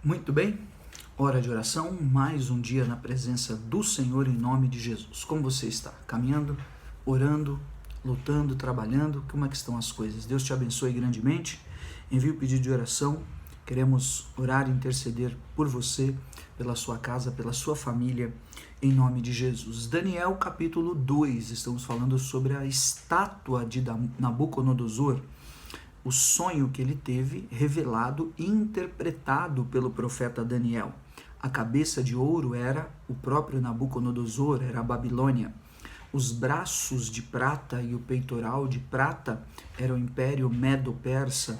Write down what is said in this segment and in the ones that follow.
Muito bem, hora de oração, mais um dia na presença do Senhor em nome de Jesus. Como você está? Caminhando, orando, lutando, trabalhando? Como é que estão as coisas? Deus te abençoe grandemente. Envie o pedido de oração. Queremos orar e interceder por você, pela sua casa, pela sua família, em nome de Jesus. Daniel capítulo 2, estamos falando sobre a estátua de Nabucodonosor, o sonho que ele teve revelado e interpretado pelo profeta Daniel. A cabeça de ouro era o próprio Nabucodonosor, era a Babilônia. Os braços de prata e o peitoral de prata era o Império Medo-Persa.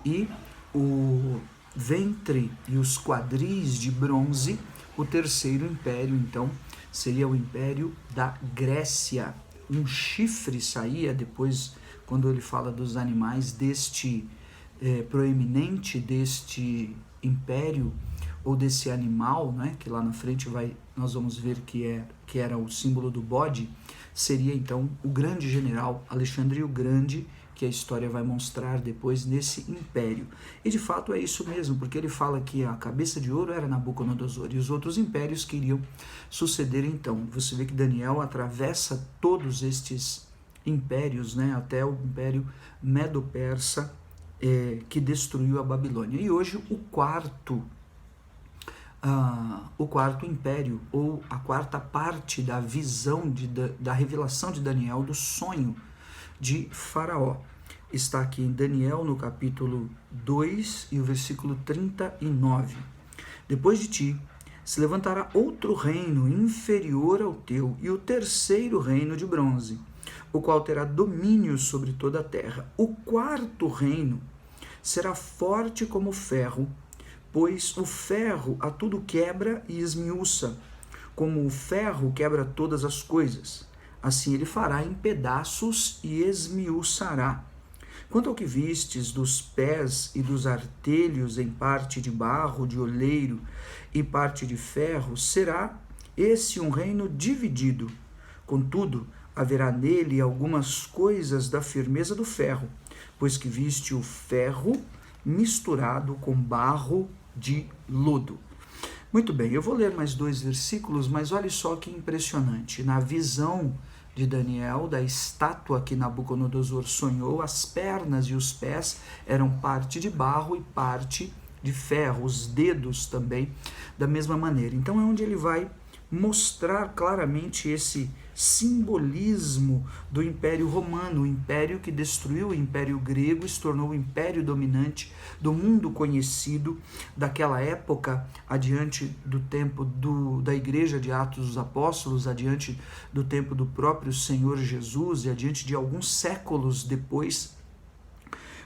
E o ventre e os quadris de bronze, o terceiro império, então, seria o Império da Grécia. Um chifre saía depois, quando ele fala dos animais, deste proeminente, deste império, ou desse animal, né, que lá na frente nós vamos ver que era o símbolo do bode, seria então o grande general Alexandre o Grande, que a história vai mostrar depois nesse império. E de fato é isso mesmo, porque ele fala que a cabeça de ouro era Nabucodonosor e os outros impérios que iriam suceder então. Você vê que Daniel atravessa todos estes impérios, né, até o Império Medo-Persa, que destruiu a Babilônia. E hoje o quarto império, ou a quarta parte da visão, da revelação de Daniel, do sonho de Faraó. Está aqui em Daniel, no capítulo 2 e o versículo 39. Depois de ti se levantará outro reino inferior ao teu, e o terceiro reino de bronze, o qual terá domínio sobre toda a terra. O quarto reino será forte como ferro, pois o ferro a tudo quebra e esmiuça, como o ferro quebra todas as coisas. Assim ele fará em pedaços e esmiuçará. Quanto ao que vistes dos pés e dos artelhos em parte de barro, de oleiro e parte de ferro, será esse um reino dividido. Contudo, haverá nele algumas coisas da firmeza do ferro, pois que viste o ferro misturado com barro de lodo. Muito bem, eu vou ler mais 2 versículos, mas olha só que impressionante. Na visão de Daniel, da estátua que Nabucodonosor sonhou, as pernas e os pés eram parte de barro e parte de ferro, os dedos também da mesma maneira. Então é onde ele vai mostrar claramente esse simbolismo do Império Romano, o império que destruiu o Império Grego e se tornou o império dominante do mundo conhecido daquela época, adiante do tempo da Igreja de Atos dos Apóstolos, adiante do tempo do próprio Senhor Jesus e adiante de alguns séculos depois,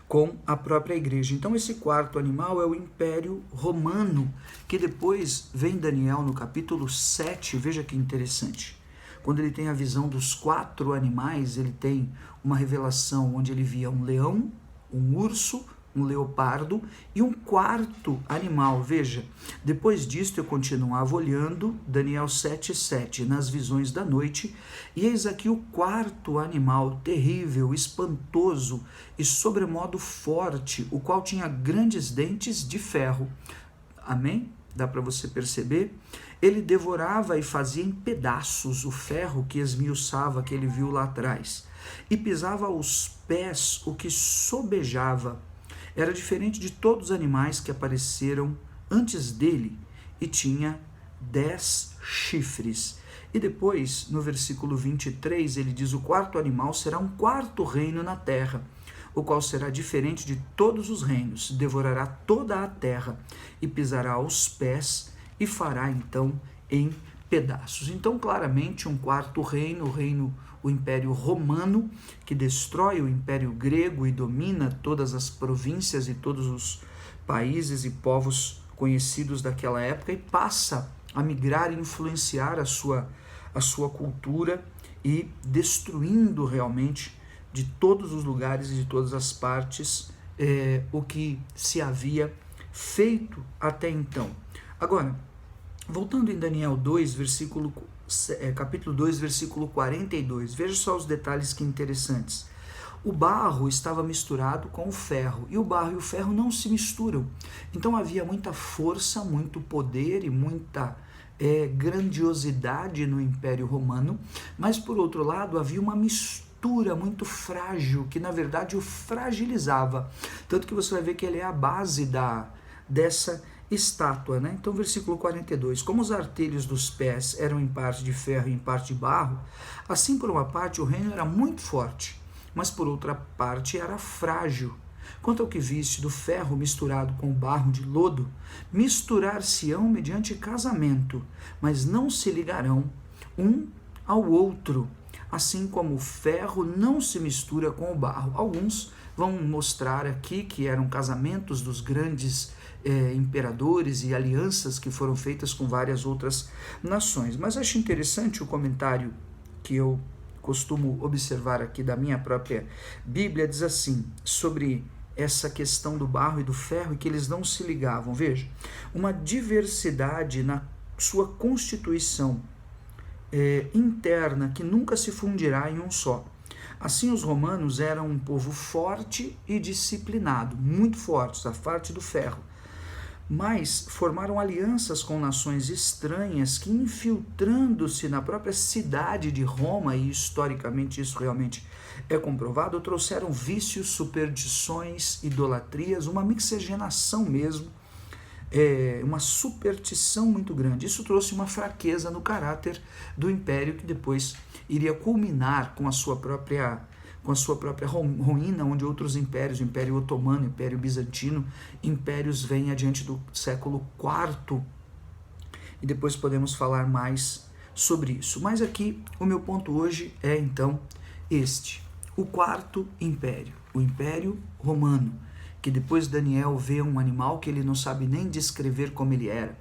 com a própria igreja. Então esse quarto animal é o Império Romano, que depois vem Daniel no capítulo 7, veja que interessante. Quando ele tem a visão dos 4 animais, ele tem uma revelação onde ele via um leão, um urso, um leopardo e um quarto animal. Veja, depois disto eu continuava olhando, Daniel 7:7, nas visões da noite, e eis aqui o quarto animal, terrível, espantoso e sobremodo forte, o qual tinha grandes dentes de ferro. Amém? Dá para você perceber? Ele devorava e fazia em pedaços o ferro que esmiuçava, que ele viu lá atrás, e pisava aos pés o que sobejava. Era diferente de todos os animais que apareceram antes dele e tinha 10 chifres. E depois, no versículo 23, ele diz: o quarto animal será um quarto reino na terra, o qual será diferente de todos os reinos, devorará toda a terra e pisará aos pés e fará então em pedaços. Então, claramente, um quarto reino, o Império Romano, que destrói o Império Grego e domina todas as províncias e todos os países e povos conhecidos daquela época e passa a migrar e influenciar a sua cultura e destruindo realmente de todos os lugares e de todas as partes o que se havia feito até então. Agora, voltando em Daniel 2, capítulo 2, versículo 42, veja só os detalhes que interessantes. o barro estava misturado com o ferro, e o barro e o ferro não se misturam. Então havia muita força, muito poder e muita grandiosidade no Império Romano, mas por outro lado havia uma mistura muito frágil, que na verdade o fragilizava. Tanto que você vai ver que ele é a base dessa estátua, né? Então, versículo 42, como os artelhos dos pés eram em parte de ferro e em parte de barro, assim por uma parte o reino era muito forte, mas por outra parte era frágil. Quanto ao que viste do ferro misturado com o barro de lodo, misturar-se-ão mediante casamento, mas não se ligarão um ao outro, assim como o ferro não se mistura com o barro. Alguns vão mostrar aqui que eram casamentos dos grandes imperadores e alianças que foram feitas com várias outras nações. Mas acho interessante o comentário que eu costumo observar aqui da minha própria Bíblia, diz assim, sobre essa questão do barro e do ferro, e que eles não se ligavam. Veja, uma diversidade na sua constituição interna que nunca se fundirá em um só. Assim, os romanos eram um povo forte e disciplinado, muito fortes, a parte do ferro, mas formaram alianças com nações estranhas que, infiltrando-se na própria cidade de Roma, e historicamente isso realmente é comprovado, trouxeram vícios, superstições, idolatrias, uma miscigenação mesmo, uma superstição muito grande. Isso trouxe uma fraqueza no caráter do império, que depois iria culminar com a sua própria ruína, onde outros impérios, o Império Otomano, o Império Bizantino, impérios vêm adiante do século IV, e depois podemos falar mais sobre isso. Mas aqui o meu ponto hoje é então este, o quarto império, o Império Romano, que depois Daniel vê um animal que ele não sabe nem descrever como ele era.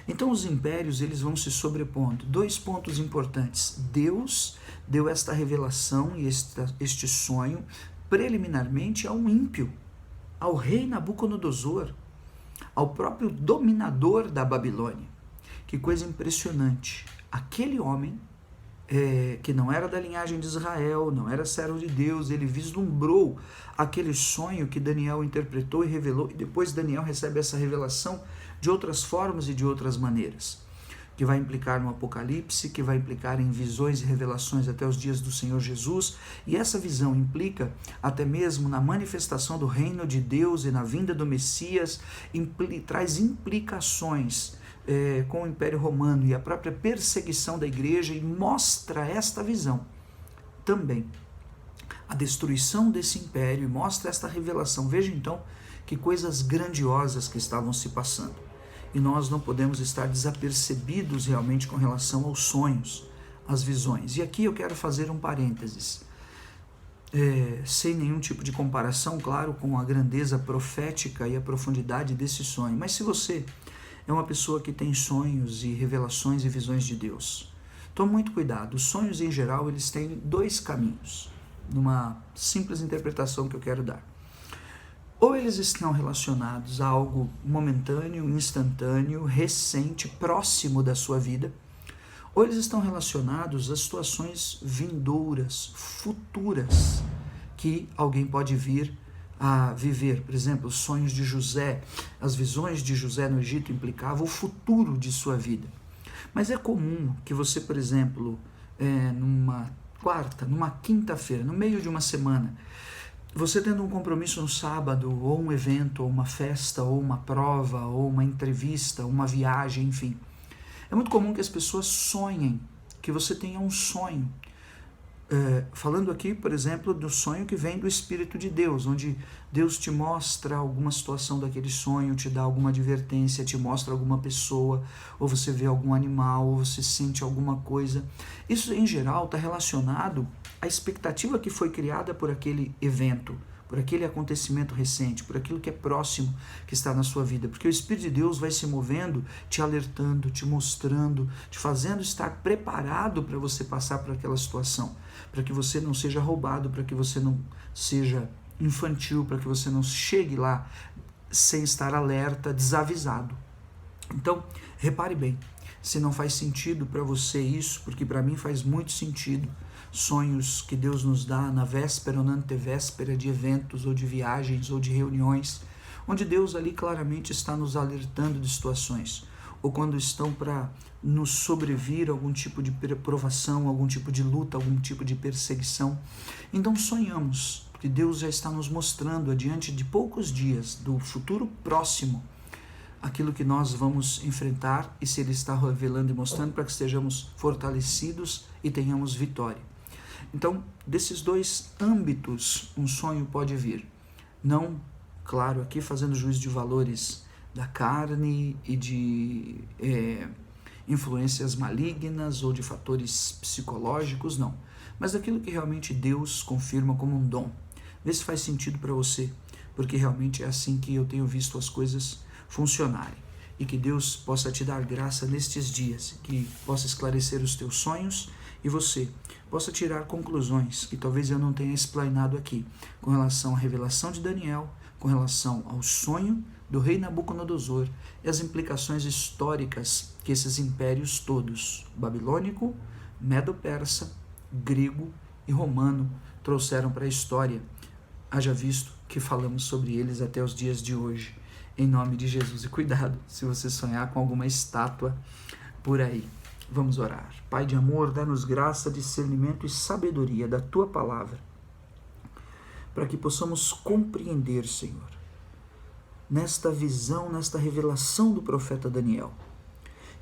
Então os impérios, eles vão se sobrepondo. Dois pontos importantes: Deus deu esta revelação e este sonho preliminarmente a um ímpio, ao rei Nabucodonosor, ao próprio dominador da Babilônia. Que coisa impressionante! Aquele homem, que não era da linhagem de Israel, não era servo de Deus, ele vislumbrou aquele sonho que Daniel interpretou e revelou, e depois Daniel recebe essa revelação de outras formas e de outras maneiras, que vai implicar no Apocalipse, que vai implicar em visões e revelações até os dias do Senhor Jesus, e essa visão implica até mesmo na manifestação do reino de Deus e na vinda do Messias, traz implicações com o Império Romano e a própria perseguição da igreja, e mostra esta visão também, a destruição desse império, e mostra esta revelação. Veja então que coisas grandiosas que estavam se passando, e nós não podemos estar desapercebidos realmente com relação aos sonhos, às visões. E aqui eu quero fazer um parênteses, sem nenhum tipo de comparação, claro, com a grandeza profética e a profundidade desse sonho, mas se você é uma pessoa que tem sonhos e revelações e visões de Deus, tome muito cuidado. Os sonhos em geral, eles têm dois caminhos, numa simples interpretação que eu quero dar. Ou eles estão relacionados a algo momentâneo, instantâneo, recente, próximo da sua vida, ou eles estão relacionados a situações vindouras, futuras, que alguém pode vir a viver. Por exemplo, os sonhos de José, as visões de José no Egito implicavam o futuro de sua vida. Mas é comum que você, por exemplo, numa quarta, numa quinta-feira, no meio de uma semana, você tendo um compromisso no sábado, ou um evento, ou uma festa, ou uma prova, ou uma entrevista, uma viagem, enfim. É muito comum que as pessoas sonhem, que você tenha um sonho. Falando aqui, por exemplo, do sonho que vem do Espírito de Deus, onde Deus te mostra alguma situação daquele sonho, te dá alguma advertência, te mostra alguma pessoa, ou você vê algum animal, ou você sente alguma coisa. Isso, em geral, está relacionado à expectativa que foi criada por aquele evento, por aquele acontecimento recente, por aquilo que é próximo, que está na sua vida. Porque o Espírito de Deus vai se movendo, te alertando, te mostrando, te fazendo estar preparado para você passar por aquela situação, para que você não seja roubado, para que você não seja infantil, para que você não chegue lá sem estar alerta, desavisado. Então, repare bem, se não faz sentido para você isso, porque para mim faz muito sentido, sonhos que Deus nos dá na véspera ou na antevéspera de eventos ou de viagens ou de reuniões, onde Deus ali claramente está nos alertando de situações, ou quando estão para nos sobrevir algum tipo de provação, algum tipo de luta, algum tipo de perseguição. Então sonhamos, porque Deus já está nos mostrando, adiante de poucos dias do futuro próximo, aquilo que nós vamos enfrentar, e se Ele está revelando e mostrando para que estejamos fortalecidos e tenhamos vitória. Então, desses dois âmbitos, um sonho pode vir. Não, claro, aqui fazendo juízo de valores da carne e de influências malignas ou de fatores psicológicos, não. Mas daquilo que realmente Deus confirma como um dom. Vê se faz sentido para você, porque realmente é assim que eu tenho visto as coisas funcionarem. E que Deus possa te dar graça nestes dias, que possa esclarecer os teus sonhos e você possa tirar conclusões que talvez eu não tenha explanado aqui, com relação à revelação de Daniel, com relação ao sonho do rei Nabucodonosor e as implicações históricas que esses impérios todos, babilônico, medo-persa, grego e romano, trouxeram para a história, haja visto que falamos sobre eles até os dias de hoje. Em nome de Jesus. E cuidado se você sonhar com alguma estátua por aí. Vamos orar. Pai de amor, dá-nos graça, discernimento e sabedoria da Tua palavra, para que possamos compreender, Senhor, nesta visão, nesta revelação do profeta Daniel,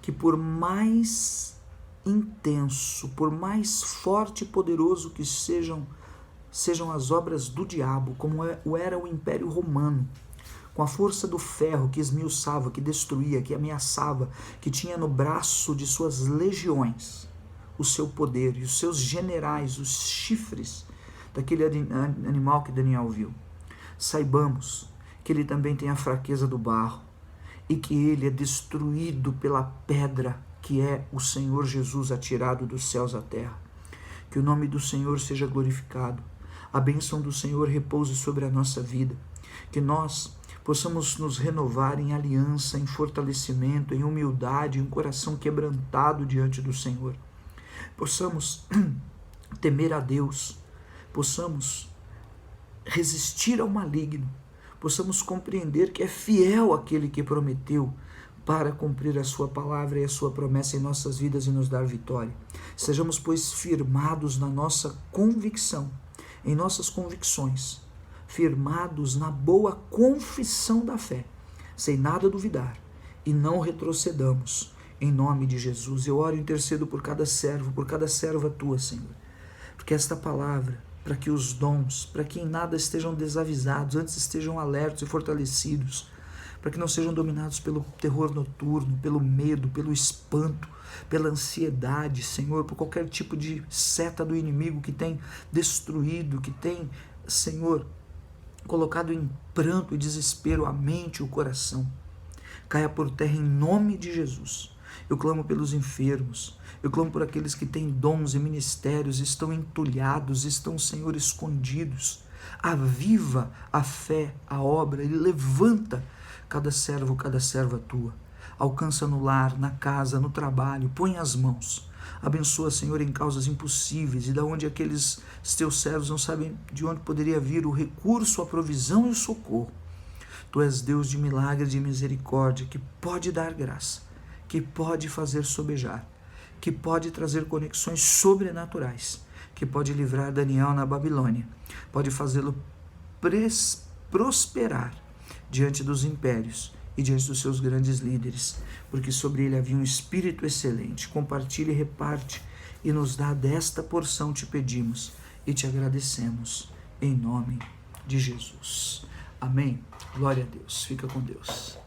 que por mais intenso, por mais forte e poderoso que sejam as obras do diabo, como era o Império Romano, com a força do ferro que esmiuçava, que destruía, que ameaçava, que tinha no braço de suas legiões o seu poder, e os seus generais, os chifres daquele animal que Daniel viu. Saibamos que ele também tem a fraqueza do barro, e que ele é destruído pela pedra que é o Senhor Jesus atirado dos céus à terra. Que o nome do Senhor seja glorificado, a bênção do Senhor repouse sobre a nossa vida, que nós possamos nos renovar em aliança, em fortalecimento, em humildade, em um coração quebrantado diante do Senhor. Possamos temer a Deus, possamos resistir ao maligno, possamos compreender que é fiel aquele que prometeu para cumprir a sua palavra e a sua promessa em nossas vidas e nos dar vitória. Sejamos, pois, firmados na nossa convicção, em nossas convicções, firmados na boa confissão da fé, sem nada duvidar, e não retrocedamos, em nome de Jesus. Eu oro e intercedo por cada servo, por cada serva tua, Senhor, porque esta palavra, para que os dons, para que em nada estejam desavisados, antes estejam alertos e fortalecidos, para que não sejam dominados pelo terror noturno, pelo medo, pelo espanto, pela ansiedade, Senhor, por qualquer tipo de seta do inimigo que tem destruído, que tem, Senhor, colocado em pranto e desespero a mente e o coração. Caia por terra em nome de Jesus. Eu clamo pelos enfermos, eu clamo por aqueles que têm dons e ministérios, estão entulhados, estão, Senhor, escondidos. Aviva a fé, a obra, e levanta cada servo, cada serva tua. Alcança no lar, na casa, no trabalho, põe as mãos. Abençoa, Senhor, em causas impossíveis, e da onde aqueles teus servos não sabem de onde poderia vir o recurso, a provisão e o socorro. Tu és Deus de milagre e de misericórdia, que pode dar graça, que pode fazer sobejar, que pode trazer conexões sobrenaturais, que pode livrar Daniel na Babilônia, pode fazê-lo prosperar diante dos impérios e diante dos seus grandes líderes, porque sobre ele havia um espírito excelente. Compartilha e reparte, e nos dá desta porção, te pedimos e te agradecemos, em nome de Jesus. Amém. Glória a Deus. Fica com Deus.